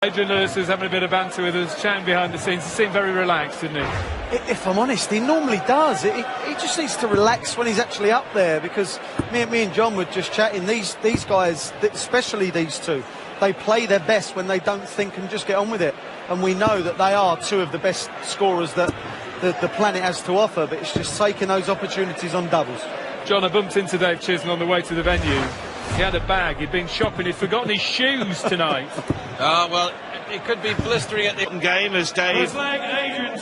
Adrian Lewis was having a bit of banter with us, chatting behind the scenes. He seemed very relaxed, didn't he? If I'm honest, he normally does. He just needs to relax when he's actually up there, because me and John were just chatting. These guys, especially these two, they play their best when they don't think and just get on with it. And we know that they are two of the best scorers that the planet has to offer, but it's just taking those opportunities on doubles. John, I bumped into Dave Chisholm on the way to the venue. He had a bag, he'd been shopping, he'd forgotten his shoes tonight. Well, it could be blistering at the game, as Dave,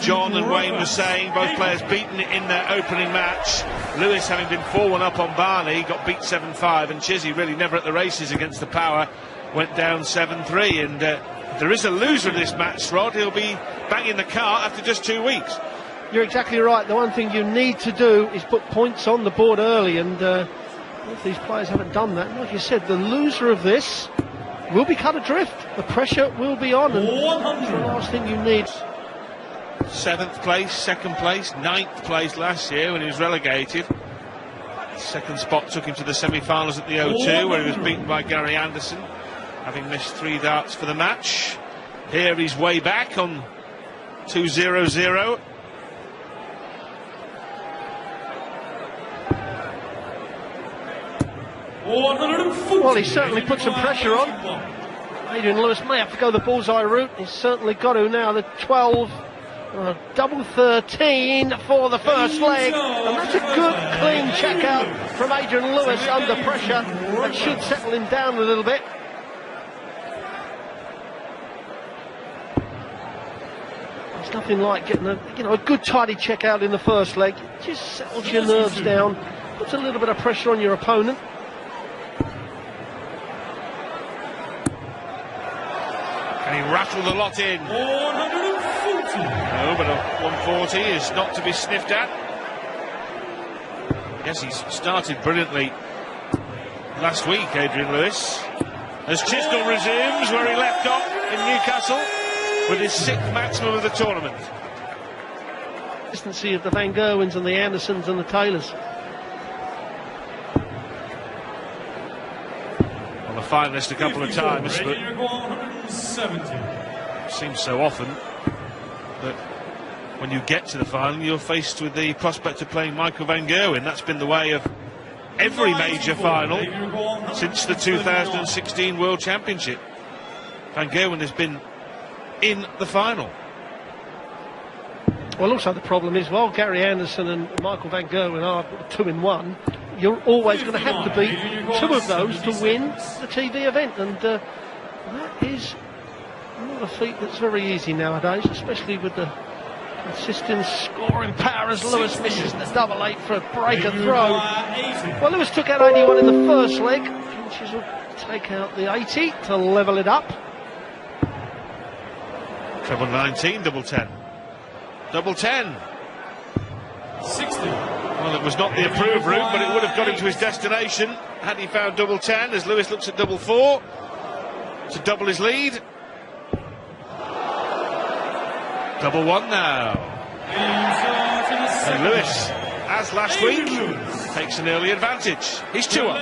John and Wayne were saying. Both players beaten in their opening match. Lewis, having been 4-1 up on Barney, got beat 7-5, and Chizzy, really never at the races against the power, went down 7-3. And there is a loser in this match, Rod. He'll be banging the cart after just 2 weeks. You're exactly right. The one thing you need to do is put points on the board early, and if these players haven't done that, like you said, the loser of this will be cut adrift. The pressure will be on, and that's the last thing you need. 7th place, 2nd place, 9th place last year when he was relegated. Second spot took him to the semi-finals at the O2, where he was beaten by Gary Anderson, having missed 3 darts for the match. Here he's way back on 2-0-0. Well, he certainly put some pressure on. Adrian Lewis may have to go the bullseye route. He's certainly got to now. The 12, double 13 for the first leg. And that's a good, clean check out from Adrian Lewis under pressure. That should settle him down a little bit. There's nothing like getting a good, tidy check out in the first leg. It just settles your nerves down, puts a little bit of pressure on your opponent. And he rattled a lot in. 140. No, but a 140 is not to be sniffed at. Yes, he's started brilliantly last week, Adrian Lewis. As Chisnell resumes where he left off in Newcastle with his 6th maximum of the tournament. Consistency of the Van Gerwens and the Andersons and the Taylors. On the finalist a couple of times, but seems so often that when you get to the final, you're faced with the prospect of playing Michael Van Gerwen. That's been the way of every major final since the 2016 World Championship. Van Gerwen has been in the final. Well, also the problem is, while Gary Anderson and Michael Van Gerwen are 2-in-1, you're always going to have to beat 2 of those to win the TV event, and that is not a feat that's very easy nowadays, especially with the consistent scoring power as Lewis misses the double 8 for a breaker throw. Well, Lewis took out 81 in the first leg. Finches will take out the 80 to level it up. Treble 19, double 10. Double 10. 60. Well, it was not the approved route, but it would have got him to his destination had he found double 10, as Lewis looks at double 4 to double his lead. Double 1 now. And Lewis, as last week, takes an early advantage. He's 2-up.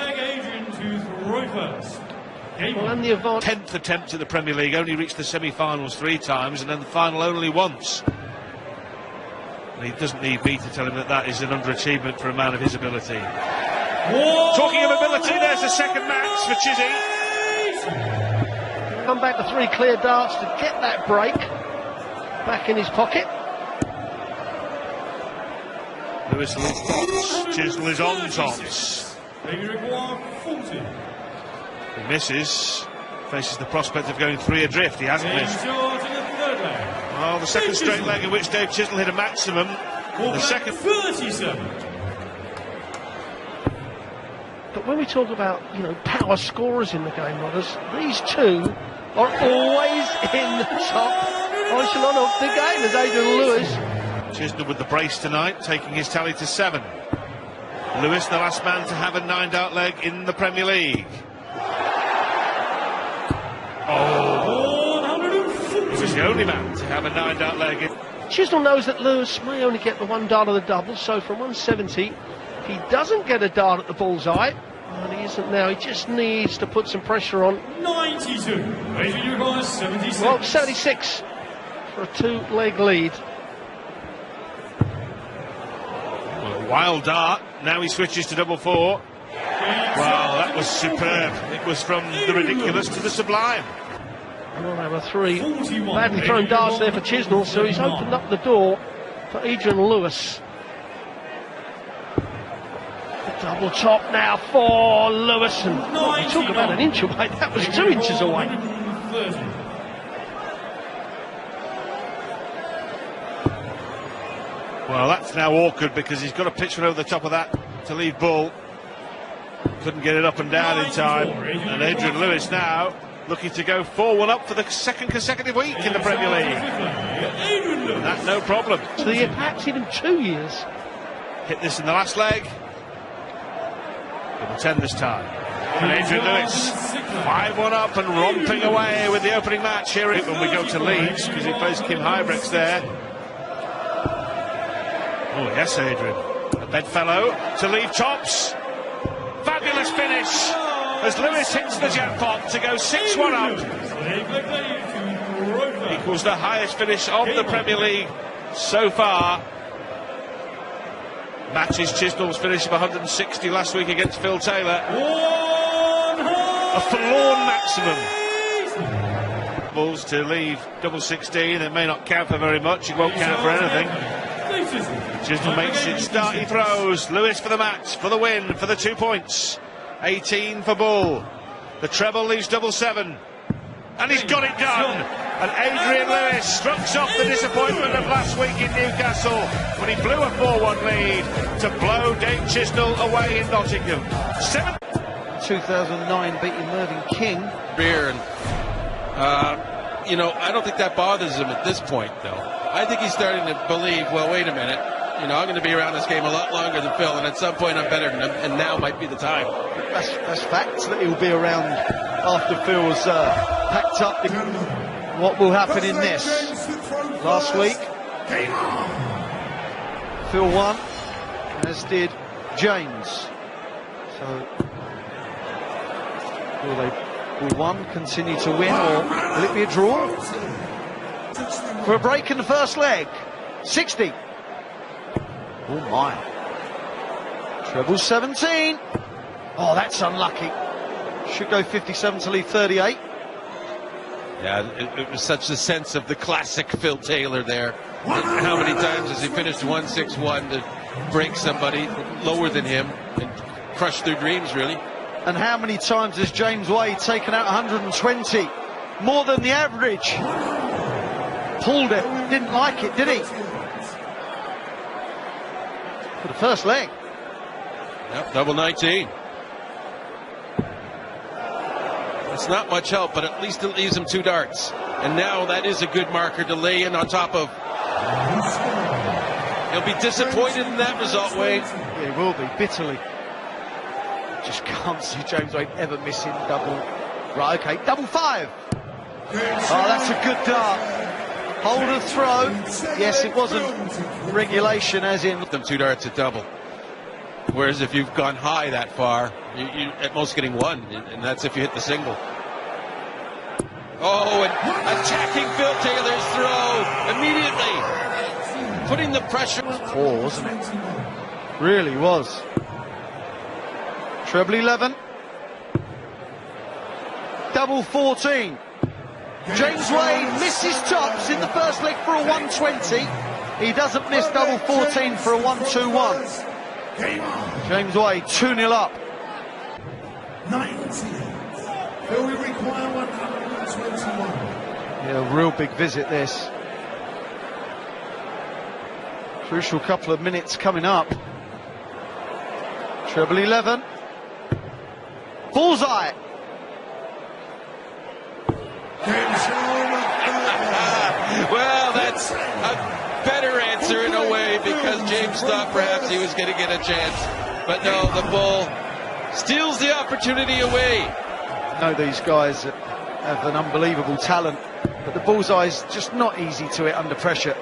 Well, and the 10th attempt at the Premier League, only reached the semi-finals 3 times, and then the final only once. And he doesn't need me to tell him that that is an underachievement for a man of his ability. Talking of ability, there's the second max for Chizzy. Come back to 3 clear darts to get that break back in his pocket. Lewis Chisnell is on tops. He misses, faces the prospect of going 3 adrift. He hasn't missed. Well, the second straight leg in which Dave Chisnell hit a maximum. The second. 37. But when we talk about, power scorers in the game, Rodders, these 2 are always in the top echelon of the game, as Adrian Lewis. Chisnell with the brace tonight, taking his tally to 7. Lewis, the last man to have a 9-dart leg in the Premier League. He was the only man to have a 9-dart leg. Chisnell knows that Lewis may only get the 1 dart of the double, so from 170, if he doesn't get a dart at the bullseye, And he isn't now. He just needs to put some pressure on. 92. Wagering you requires 76. Well, 76 for a 2-leg lead. Well, a wild dart. Now he switches to double 4. Well, that was superb. It was from the ridiculous to the sublime. Well, there were 3 badly thrown darts there for Chisnall, so he's opened up the door for Adrian Lewis. The double top now for Lewis, and we talk about an inch away, that was 2 inches away. Well, that's now awkward because he's got to pitch one over the top of that to lead ball. Couldn't get it up and down in time. And Adrian Lewis now looking to go 4-1 up for the second consecutive week in the Premier League. That's no problem. So the impact's in 2 years. Hit this in the last leg. Double 10 this time. And Adrian Lewis 5-1 up and romping away with the opening match here when we go to Leeds, because he plays Kim Hybrex there. Oh yes, Adrian. A bedfellow to leave tops. Fabulous finish as Lewis hits the jackpot to go 6-1 up. Equals the highest finish of the Premier League so far. Matches Chisnall's finish of 160 last week against Phil Taylor. A forlorn maximum. Balls to leave double 16. It may not count for very much. It won't count for anything. Chisnall makes it start. He throws. Lewis for the match, for the win, for the 2 points. 18 for Bull. The treble leaves double 7. And he's got it done. And Adrian Lewis strokes off the disappointment of last week in Newcastle when he blew a 4-1 lead to blow Dave Chisnall away in Nottingham. 2009 beating Mervyn King. Beer and you know, I don't think that bothers him at this point, though. I think he's starting to believe, well, wait a minute, you know, I'm going to be around this game a lot longer than Phil, and at some point I'm better than him, and now might be the time. That's facts that he'll be around after Phil's packed up. What will happen in this? Last week, Phil won, as did James. So, will one continue to win, or will it be a draw? For a break in the first leg. 60. Oh my. Treble 17. Oh, that's unlucky. Should go 57 to leave 38. Yeah, it was such a sense of the classic Phil Taylor there. How many times has he finished 1-6-1 to break somebody lower than him and crush their dreams, really? And how many times has James Wade taken out 120? More than the average. Pulled it. Didn't like it, did he? For the first leg. Yep, double 19. It's not much help, but at least it leaves him 2 darts. And now that is a good marker to lay in on top of. He'll be disappointed in that result, Wade. Yeah, he will be, bitterly. Just can't see James Wade ever missing double. Right, okay, double 5. Oh, that's a good dart. Hold of throw. Yes, it wasn't regulation, as in them 2 darts at double. Whereas if you've gone high that far, you at most getting 1, and that's if you hit the single. Oh, and attacking Phil Taylor's throw immediately, putting the pressure. 4, wasn't it? Really was. Treble 11. Double 14. James Wade misses tops in the first leg for a 120. He doesn't miss double 14 for a 1-2-1. James Wade 2-0 up. 90. Phil, we require 121. Yeah, a real big visit this. Crucial couple of minutes coming up. Treble 11. Bullseye. Well, that's a better answer in a way, because James thought perhaps he was going to get a chance. But no, the Bull steals the opportunity away. I know these guys have an unbelievable talent, but the bullseye's just not easy to hit under pressure.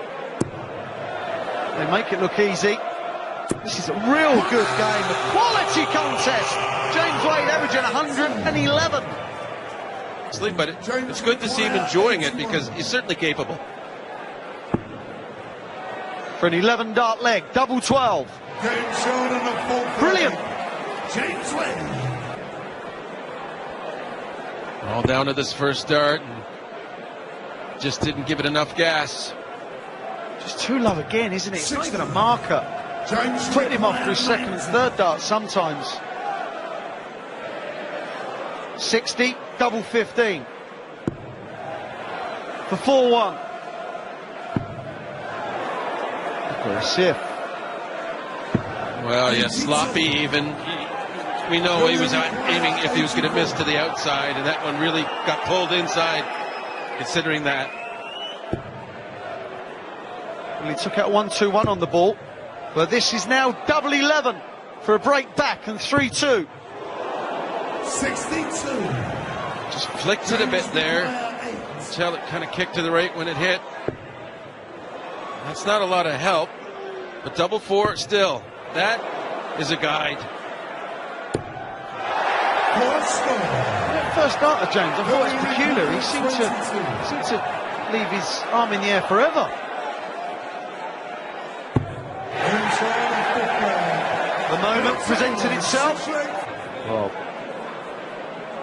They make it look easy. This is a real good game, a quality contest. James Wade averaging 111. But it's good to see him enjoying it because he's certainly capable. For an 11 dart leg, double 12. Brilliant. James Wade. All down to this first dart. And just didn't give it enough gas. Just too low again, isn't it? It's not even a marker. James Putting him off for his second and third dart sometimes. 60, double 15. For 4-1. Aggressive. Well, yeah, sloppy even. We know he was aiming if he was going to miss to the outside, and that one really got pulled inside, considering that. Well, he took out 1-2-1 on the ball, but this is now double 11 for a break back and 3-2. 62. Just flicked it a bit there. Tell it kind of kicked to the right when it hit. That's not a lot of help, but double 4 still. That is a guide. That first dart of James, I thought it was peculiar. He seemed to leave his arm in the air forever. The moment presented itself. Well,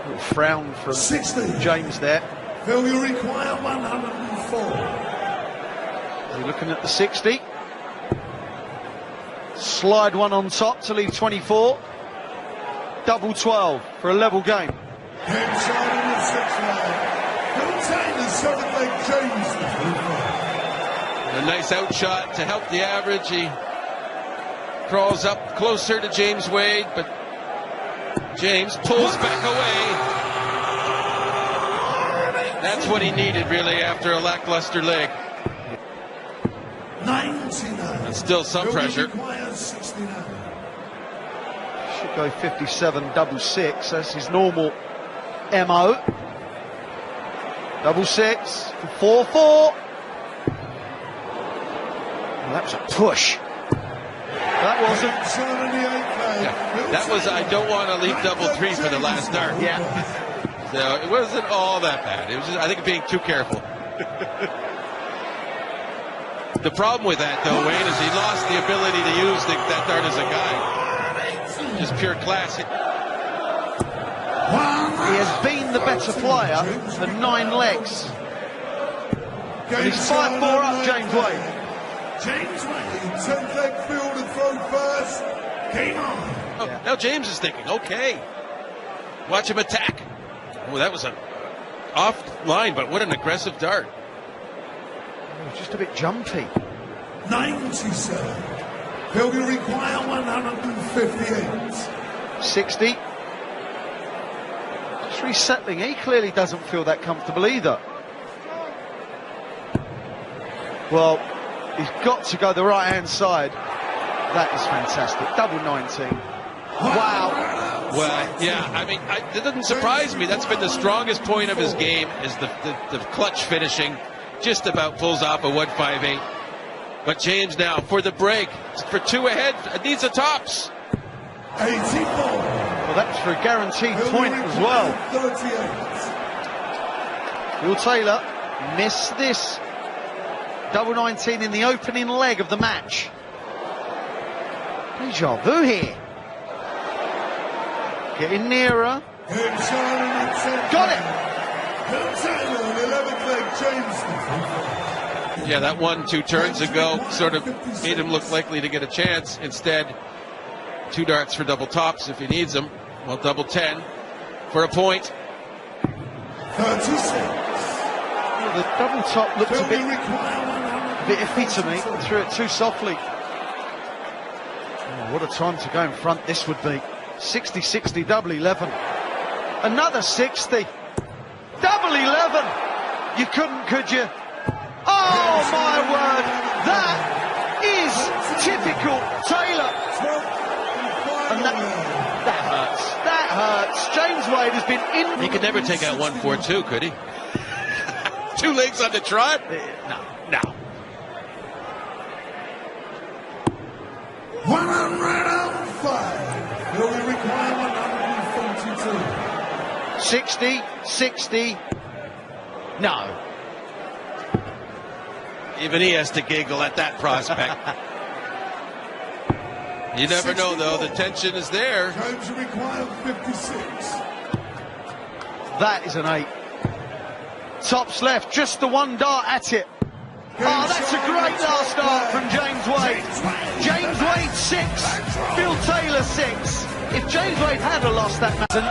a little frown from 60. James there. Phil, you require 104. You're looking at the 60. Slide one on top to leave 24. Double 12 for a level game. Inside in the 6 line. Phil Taylor, 7th leg, James. A nice outshot to help the average. He crawls up closer to James Wade, but James pulls back away. That's what he needed, really, after a lackluster leg. 99. And still some pressure. Should go 57, double 6. That's his normal MO. Double 6 for 4-4. Well, that was a push. That wasn't. Yeah, that was, I don't want to leave double 3 for the last dart. Yeah. So it wasn't all that bad. It was just, I think, being too careful. The problem with that, though, Wayne, is he lost the ability to use that dart as a guide. Just pure class. He has been the better player for 9 legs. And he's 5-4 up, James Wade. James Wade, 10th leg field and throw first. Game on. Oh, yeah. Now James is thinking, okay, watch him attack. Oh, that was an off line, but what an aggressive dart. It was just a bit jumpy. 97. He'll require 158. 60. Just resettling. He clearly doesn't feel that comfortable either. Well, he's got to go the right-hand side. That is fantastic. Double 19. Wow. Well, yeah, I mean, it doesn't surprise me. That's been the strongest point of his game, is the clutch finishing. Just about pulls off a 158. But James now for the break. For 2 ahead. It needs a tops. 84. Well, that's for a guaranteed point as well. 38. Will Taylor missed this. Double 19 in the opening leg of the match. Deja vu here. Getting nearer. Got it. Yeah, that 1-2 turns ago sort of made him look likely to get a chance. Instead, 2 darts for double tops if he needs them. Well, double 10 for a point. 36. Well, the double top looked a bit iffy to me. Threw it too softly. Oh, what a time to go in front this would be. 60-60, double 11. Another 60. Double 11. You couldn't, could you? Oh, my word. That is typical Taylor. And that hurts. That hurts. James Wade has been in. He could never take out 1-4-2, could he? 2 legs on the trot? No. 105. Will we require 142? 60, 60. No. Even he has to giggle at that prospect. You never know, though. The tension is there. Jones require 56. That is an 8. Tops left, just the one dart at it. Oh, that's a great last dart from James Wade. James Wade 6, Phil Taylor 6. If James Wade had lost that match, and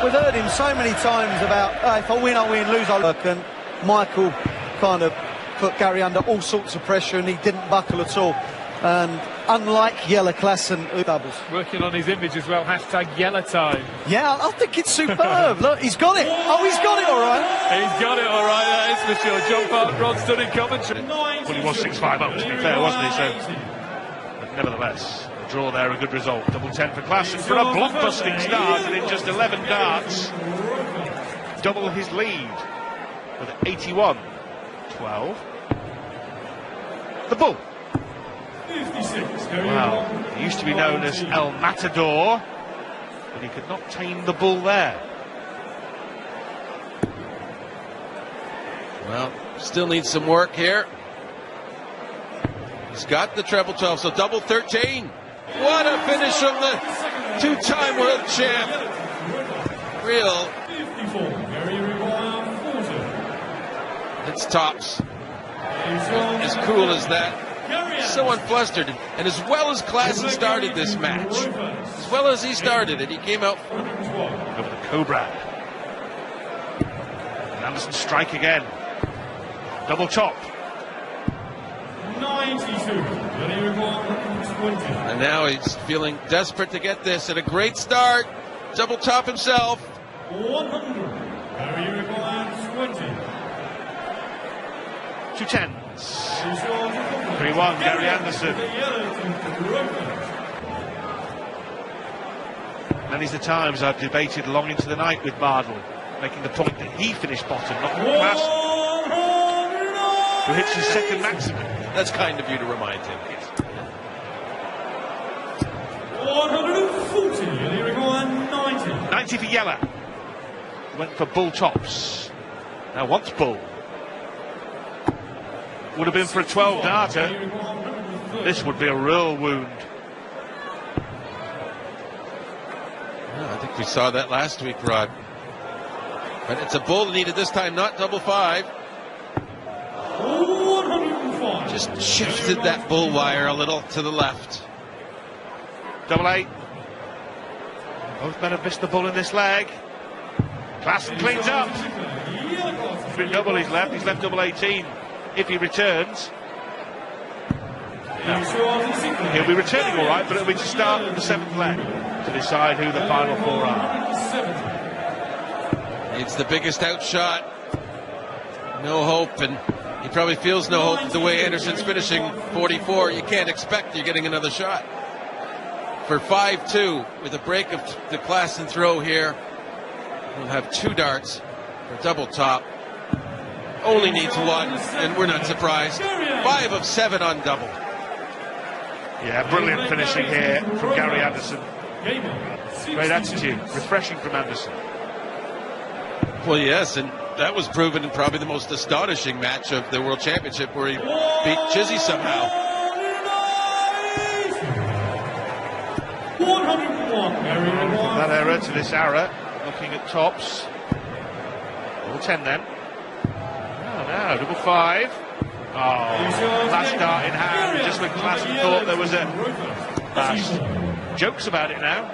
we've heard him so many times about if I win, lose, I work. And Michael kind of put Gary under all sorts of pressure, and he didn't buckle at all. And unlike Jelle Klassen, who doubles. Working on his image as well, hashtag Yellow time. Yeah, I think it's superb. Look, he's got it. Oh, he's got it all right. He's got it all right, that is for sure. John Park, Rod stood in commentary. Well, he was 6-5 up, to be fair, wasn't he? So, but nevertheless, a draw there, a good result. Double 10 for Klassen for a blockbusting start, and in just 11 darts, double his lead with 81-12. The bull. Well, he used to be known as El Matador, but he could not tame the bull there. Well, still needs some work here. He's got the treble 12, so double 13. What a finish from the two-time world champ. Real. It's tops. As cool as that. So unflustered, and as well as Klassen started this match, as well as he started it, he came out Over the Cobra. And Anderson strike again. Double top. 92. and now he's feeling desperate to get this, and a great start. Double top himself. 100. Very required 20. 2 10s. 3-1, Gary Anderson. Many's the times I've debated long into the night with Mardle, making the point that he finished bottom, not Klassen, who hits his second maximum. That's kind of you to remind him. 140. And he required 90. 90 for Jelle. Went for bull tops. Now wants bull. Would have been for a 12 darter. This would be a real wound. I think we saw that last week, Rod. But it's a bull needed this time, not double 5. 105. Just shifted that bull wire a little to the left. Double 8. Both men have missed the bull in this leg. Klassen cleans up. It's been double he's left double 18. If he returns, he'll be returning all right, but it'll be to start the 7th leg to decide who the final 4 are. It's the biggest outshot. No hope, and he probably feels no hope the way Anderson's finishing 44. You can't expect you're getting another shot. For 5-2, with a break of the Klassen throw here, we'll have 2 darts for double top. Only needs 1, and we're not surprised. 5 of 7 on double. Yeah, brilliant finishing here from Gary Anderson. Great attitude, refreshing from Anderson. Well, yes, and that was proven in probably the most astonishing match of the World Championship, where he beat Chizzy somehow. 101. From that era to this era, looking at tops. All 10 then. Now, double 5. Oh, last dart in hand, just when Klassen thought there was a bash. Jokes about it now.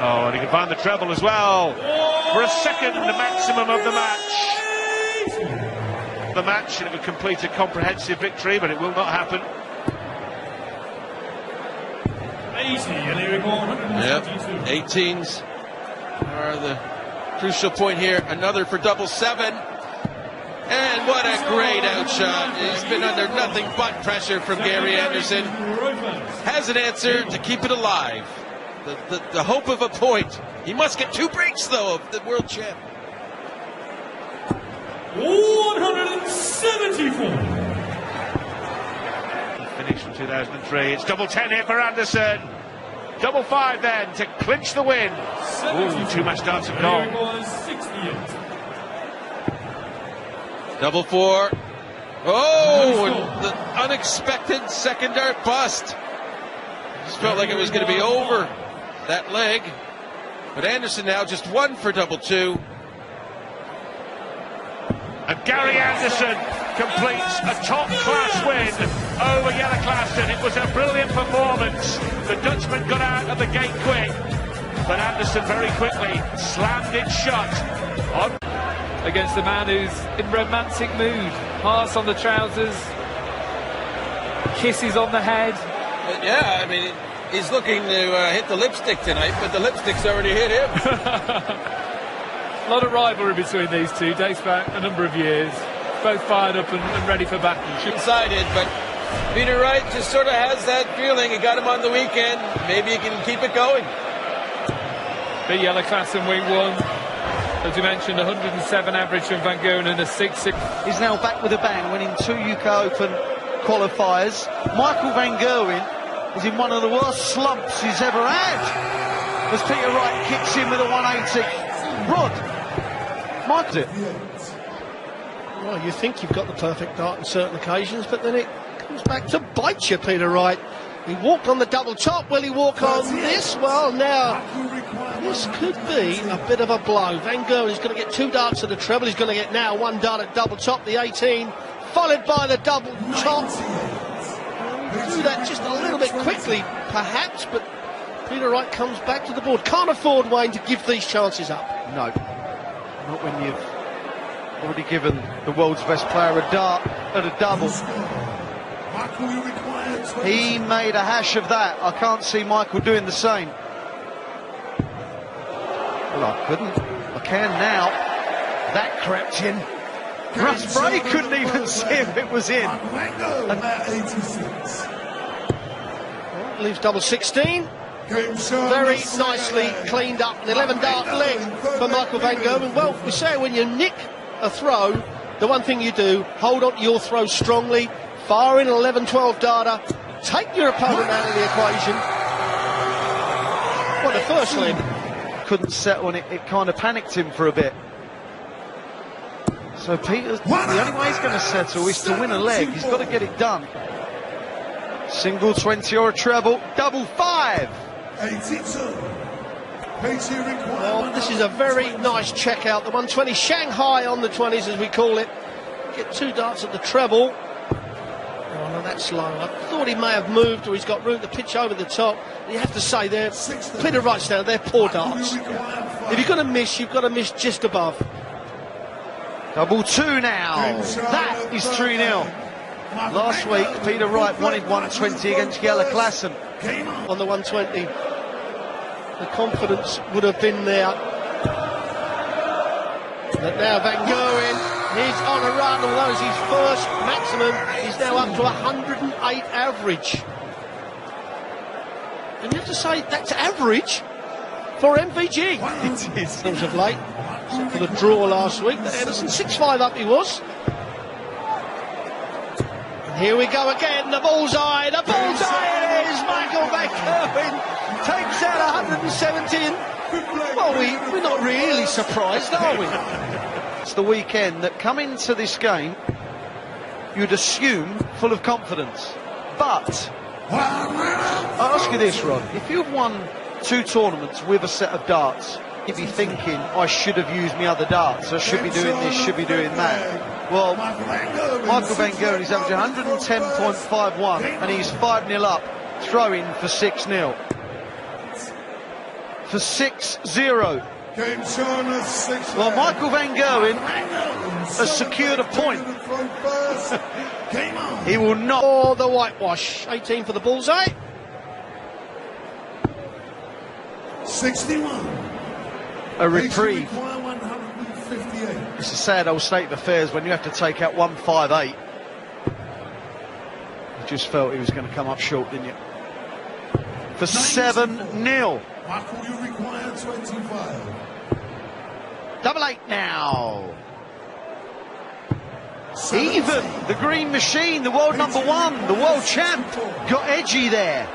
Oh, and he can find the treble as well. For a second, the maximum of the match. The match, and it would complete a comprehensive victory, but it will not happen. 80. And he required 172. Yep, 18s are the crucial point here. Another for double 7. And what a great outshot. He's been under nothing but pressure from Gary Anderson. Has an answer to keep it alive. The hope of a point. He must get 2 breaks, though, of the world champ. 174. finish from 2003. It's double 10 here for Anderson. Double 5 then to clinch the win. Ooh, too much darts have gone. Double 4. Oh, and the unexpected second dart bust. Just felt like it was going to be over that leg. But Anderson now just 1 for double 2. And Gary Anderson completes a top-class win over Yellowclaston. It was a brilliant performance. The Dutchman got out of the gate quick, but Anderson very quickly slammed it shut. Against the man who's in romantic mood. Hearts on the trousers, kisses on the head. But yeah, I mean, he's looking to hit the lipstick tonight, but the lipstick's already hit him. A lot of rivalry between these two, dates back a number of years. Both fired up and ready for battle. Excited, but Peter Wright just sort of has that feeling. He got him on the weekend. Maybe he can keep it going. The Yellowclaston week 1. As you mentioned, 107 average from Van Gogh and a 6-6. He's now back with a bang, winning 2 UK Open qualifiers. Michael Van Gerwen is in one of the worst slumps he's ever had, as Peter Wright kicks in with a 180. Rod, marked it. Well, you think you've got the perfect dart on certain occasions, but then it comes back to bite you, Peter Wright. He walked on the double top. Will he walk on this? Well, now, this could be a bit of a blow. Van Gerwen is going to get 2 darts at the treble. He's going to get now 1 dart at double top, the 18, followed by the double top. Do that just a little bit quickly, perhaps, but Peter Wright comes back to the board. Can't afford, Wayne, to give these chances up. No, not when you've already given the world's best player a dart at a double. He made a hash of that. I can't see Michael doing the same. Well, I couldn't. I can now. That crept in. Russ Bray couldn't even see if it was in. Well, leaves double 16. Very nicely cleaned up. An 11 dart leg for Michael Van Gerwen. Well, we say when you nick a throw, the one thing you do, hold on to your throw strongly, fire in an 11-12 darter, take your opponent out of the equation. Well, the first leg couldn't settle on it. It kind of panicked him for a bit. So Peter's, the only way he's going to settle is to win a leg. He's got to get it done. Single 20 or a treble, double 5. 82. Well, this is a very nice check out. The 120 Shanghai on the 20s, as we call it. Get 2 darts at the treble. Oh, no, that's slow. I thought he may have moved, or he's got room to pitch over the top. You have to say there, Peter Wright's down, they're poor darts. If you're going to miss, you've got to miss just above. Double 2 now. That is 3-0. Last week, Peter Wright wanted 120 against Yellowclaston. On the 120, the confidence would have been there. But now Van Gerwen, he's on a run, although it's his first maximum. He's now up to 108 average. And you have to say, that's average for MVG. It is. As of late, except for the draw last week. But Anderson, 6-5 up he was. And here we go again, the bullseye. The bullseye it is. Michael Van Gerwen takes out 117. Well, we're not really surprised, are we? It's the weekend that come into this game, you'd assume full of confidence. But I'll ask you this, Rod. If you've won 2 tournaments with a set of darts, you'd be thinking, I should have used my other darts. I should be doing this, should be doing that. Well, Michael Van Gerwen is averaging 110.51 and he's 5-0 up, throwing for 6-0. For 6-0. Well, Michael Van Gerwen has secured a point. He will not. Or the whitewash. 18 for the bullseye. 61. A reprieve. It's a sad old state of affairs when you have to take out 158. You just felt he was going to come up short, didn't you? For 7-0. Michael, you require 25. Double 8 now. Even the Green Machine, the world number one, the world champ, got edgy there.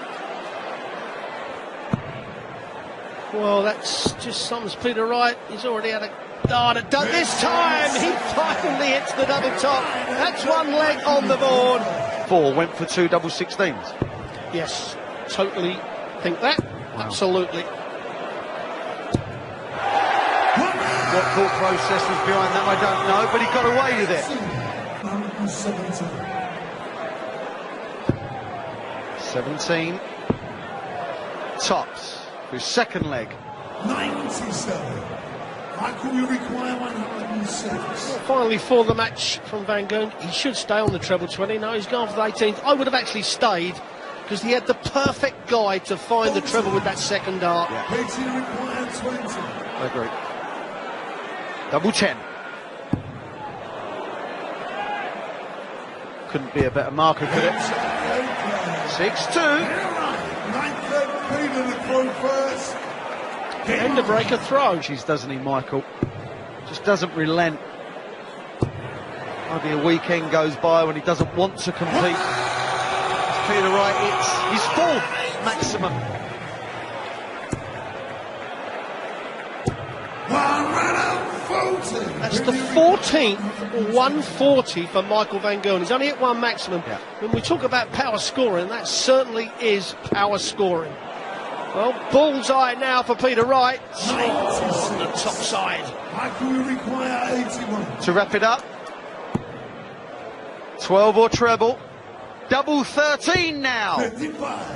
Well, that's just sums Peter Wright. He's already had a dart at done this time. He finally hits the double top. That's one leg on the board. 4 went for 2 double 16s. Yes, totally think that. Wow. Absolutely. What thought process was behind that, I don't know, but he got away with it. 17 tops for his second leg. 97. Michael, you require 106. Well, finally, for the match from Van Gerwen, he should stay on the treble 20. No, he's gone for the 18th. I would have actually stayed because he had the perfect guy to find the treble with that second dart. Yeah. Katie required 20. I agree. Double 10. Couldn't be a better marker, could it? 6-2. And the breaker throw. Doesn't he, Michael? Just doesn't relent. Hardly a weekend goes by when he doesn't want to compete. Peter Wright, it's his 4th maximum. That's the 14th 140 for Michael Van Gerwen. He's only hit 1 maximum. Yeah. When we talk about power scoring, that certainly is power scoring. Well, bullseye now for Peter Wright. On the top side. Michael, you require 81. To wrap it up, 12 or treble. Double 13 now. 55.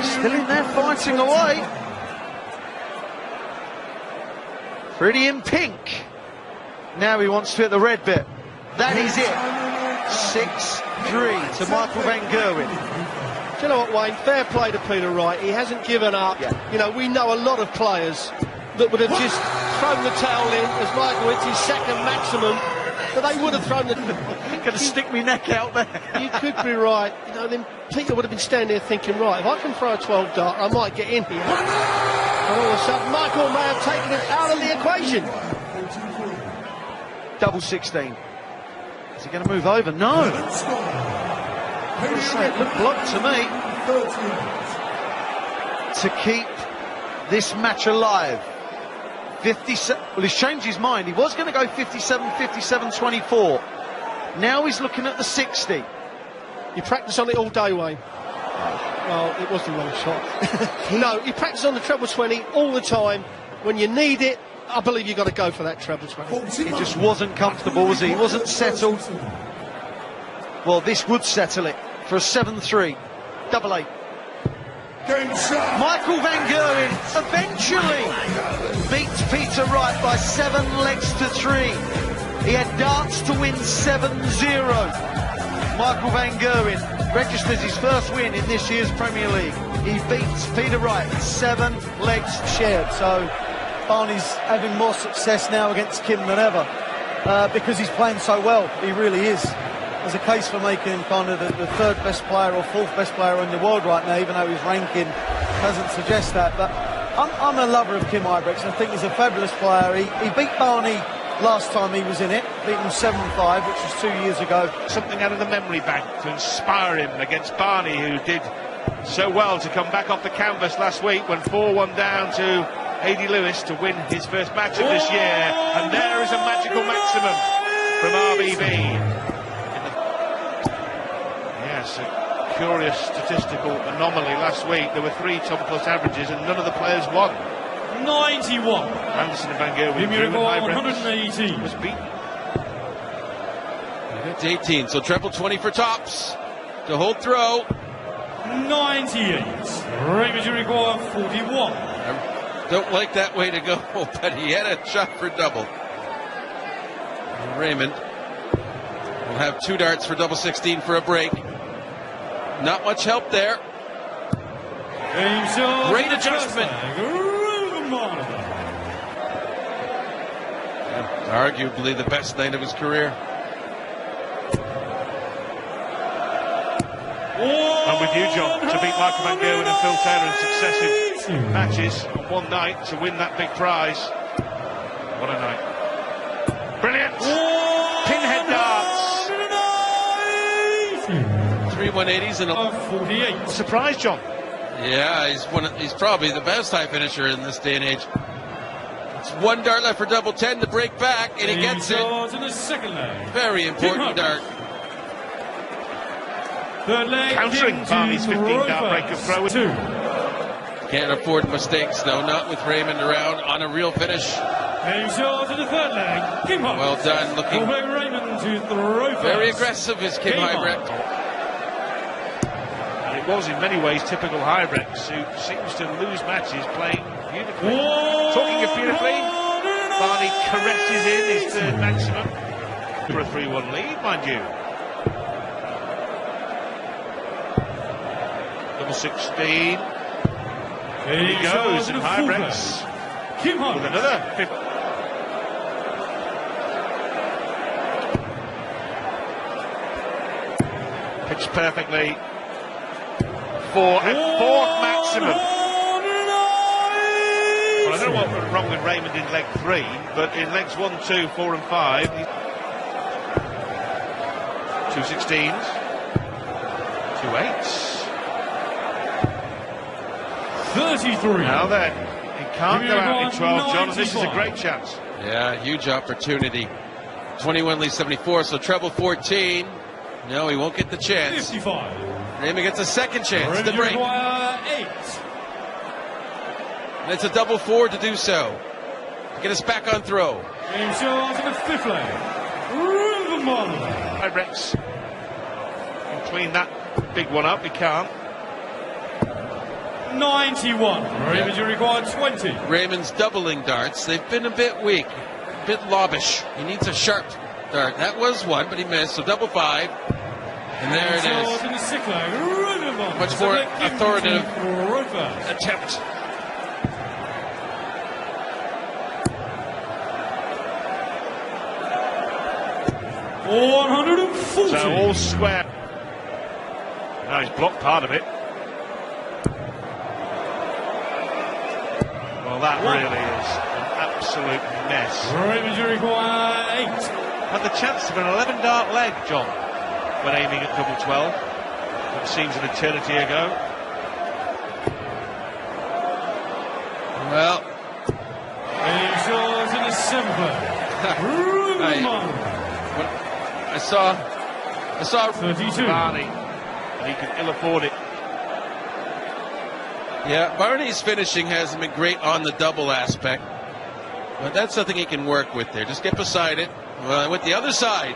Still in there fighting away. Pretty in pink. Now he wants to hit the red bit. That is it. 6-3 to Michael Van Gerwen. Do you know what, Wayne? Fair play to Peter Wright. He hasn't given up. Yeah. You know, we know a lot of players that would have just thrown the towel in as Michael hits his second maximum, but they would have thrown the... Going to stick me neck out there. You could be right. You know, then Peter would have been standing there thinking, right, if I can throw a 12 dart, I might get in here. And all of a sudden, Michael may have taken it out of the equation. Double 16. Is he going to move over? No. It looked blocked to me. To keep this match alive. 57. Well, he's changed his mind. He was going to go 57, 57, 24. Now he's looking at the 60. You practice on it all day, Wayne. Well, it was the wrong shot. No, you practice on the treble 20 all the time. When you need it, I believe you've got to go for that treble 20. He just wasn't comfortable, was he? He wasn't settled. Well, this would settle it for a 7-3. Double 8. Michael Van Gerwen eventually beats Peter Wright by 7 legs to 3. He had darts to win 7-0. Michael Van Gerwen registers his first win in this year's Premier League. He beats Peter Wright 7 legs shared. So Barney's having more success now against Kim than ever because he's playing so well. He really is. There's a case for making him kind of the 3rd best player or 4th best player in the world right now, even though his ranking doesn't suggest that. But I'm a lover of Kim Ibrex. I think he's a fabulous player. He beat Barney last time he was in it, beat him 7-5, which was 2 years ago. Something out of the memory bank to inspire him against Barney, who did so well to come back off the canvas last week when 4-1 down to Adi Lewis to win his first match of this year. And there is a magical maximum from RBB. Yes, a curious statistical anomaly last week. There were 3 top plus averages and none of the players won. 91. Anderson and Van Gerwen Jimmy 118. was beaten. It's 18, so treble 20 for tops to hold throw. 98. Raymond require 41. I don't like that way to go, but he had a shot for double. And Raymond will have 2 darts for double 16 for a break. Not much help there. Great adjustment. Arguably the best night of his career. I'm with you, John, to beat Michael Van Gerwen and Phil Taylor in successive matches on one night to win that big prize. What a night. Brilliant! 180s and 48. Surprise, John. Yeah, he's probably the best high finisher in this day and age. It's one dart left for double 10 to break back, and he gets it. In the second leg. Very important dart. Third leg. Countering Barney's 15-dart break of throw. 2. Can't afford mistakes, though, not with Raymond around on a real finish. Game shot in the third leg. Kim Hybrecht. Well done, looking Raymond to throw first. very aggressive is Kim Hybrecht. And it was in many ways typical Hybrecht, who seems to lose matches playing beautifully. Talking of beautifully, Barney caresses in his third maximum for a 3-1 lead, mind you. Double 16. Here he goes, and Hybrecht's with another 50. Pitched perfectly for a fourth maximum. Well, I don't know what went wrong with Raymond in leg 3, but in legs 1, 2, 4 and 5, 2 16s, 2 8s. 33. Now then, he can't go out in 12, John, and this is a great chance. Yeah, huge opportunity. 21 leads 74, so treble 14. No, he won't get the chance. 55. Raymond gets a second chance to break. 8. And it's a double 4 to do so. Get us back on throw. Game shot in the fifth leg. Rhythm. Hybrecht's can clean that big one up, he can't. 91. Raymond, you require 20. Raymond's doubling darts. They've been a bit weak, a bit lobbish. He needs a sharp dart. That was one, but he missed. So double 5. And there it is. In the sixth leg. Much more authoritative attempt. $140. So all square. Now he's blocked part of it. Well, that really is an absolute mess. Raymond, you require 8. Had the chance of an 11-dart leg, John, when aiming at double 12. It seems an eternity ago. Well, Game shot in the seventh leg. I saw 32. Barney, and he can ill afford it. Yeah, Barney's finishing hasn't been great on the double aspect, but that's something he can work with there. Just get beside it. Well, with the other side.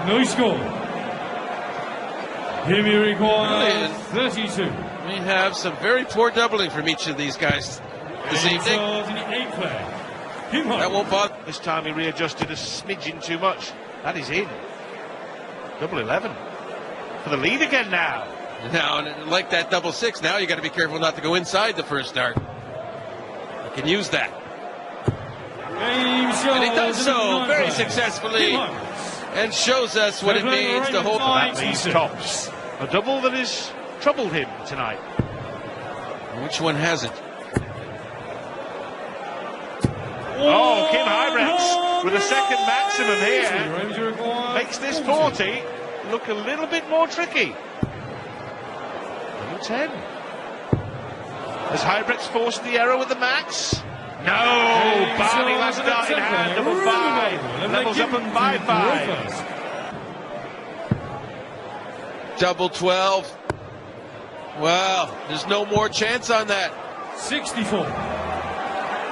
No score. Him you require 32. We have some very poor doubling from each of these guys this evening. That won't bother. This time he readjusted a smidgen too much. That is in. Double 11. For the lead again now. Now, like that double 6, now you got to be careful not to go inside the first dart. You can use that. And he does so very successfully and shows us what it means to hold. That means tops. A double that has troubled him tonight. Which one hasn't? Oh, Kim Hybrecht with a second maximum here makes this 40 look a little bit more tricky. Double 10. Has Hybrecht forced the error with the max? No, Barney last dart in hand, double 5. Levels up at 5-5. Double 12. Well, there's no more chance on that. 64.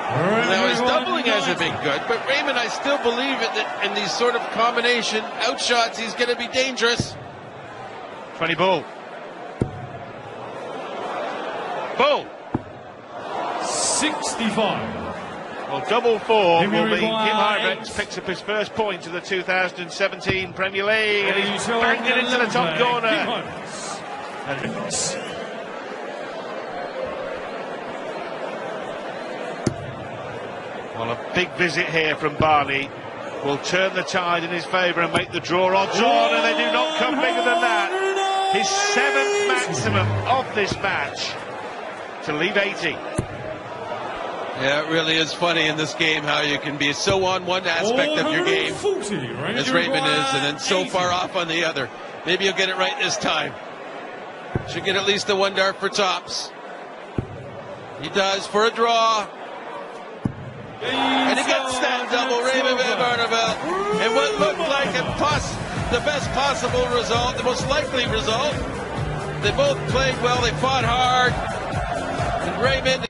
Now his doubling hasn't been good, but Raymond, I still believe in these sort of combination outshots, he's going to be dangerous. 20 ball. Ball. 65. Well, double 4 will mean Kim Hybrecht picks up his first point of the 2017 Premier League, and he's banged it into the top corner. Well, a big visit here from Barney will turn the tide in his favour and make the draw odds on, and they do not come bigger than that. His 7th maximum of this match to leave 80. Yeah, it really is funny in this game how you can be so on one aspect of your game as Raymond is, and then so far off on the other. Maybe he'll get it right this time. Should get at least the one dart for tops. He does for a draw. And he gets that double, Raymond Van Barneveld. And what looked like the best possible result, the most likely result. They both played well, they fought hard. And Raymond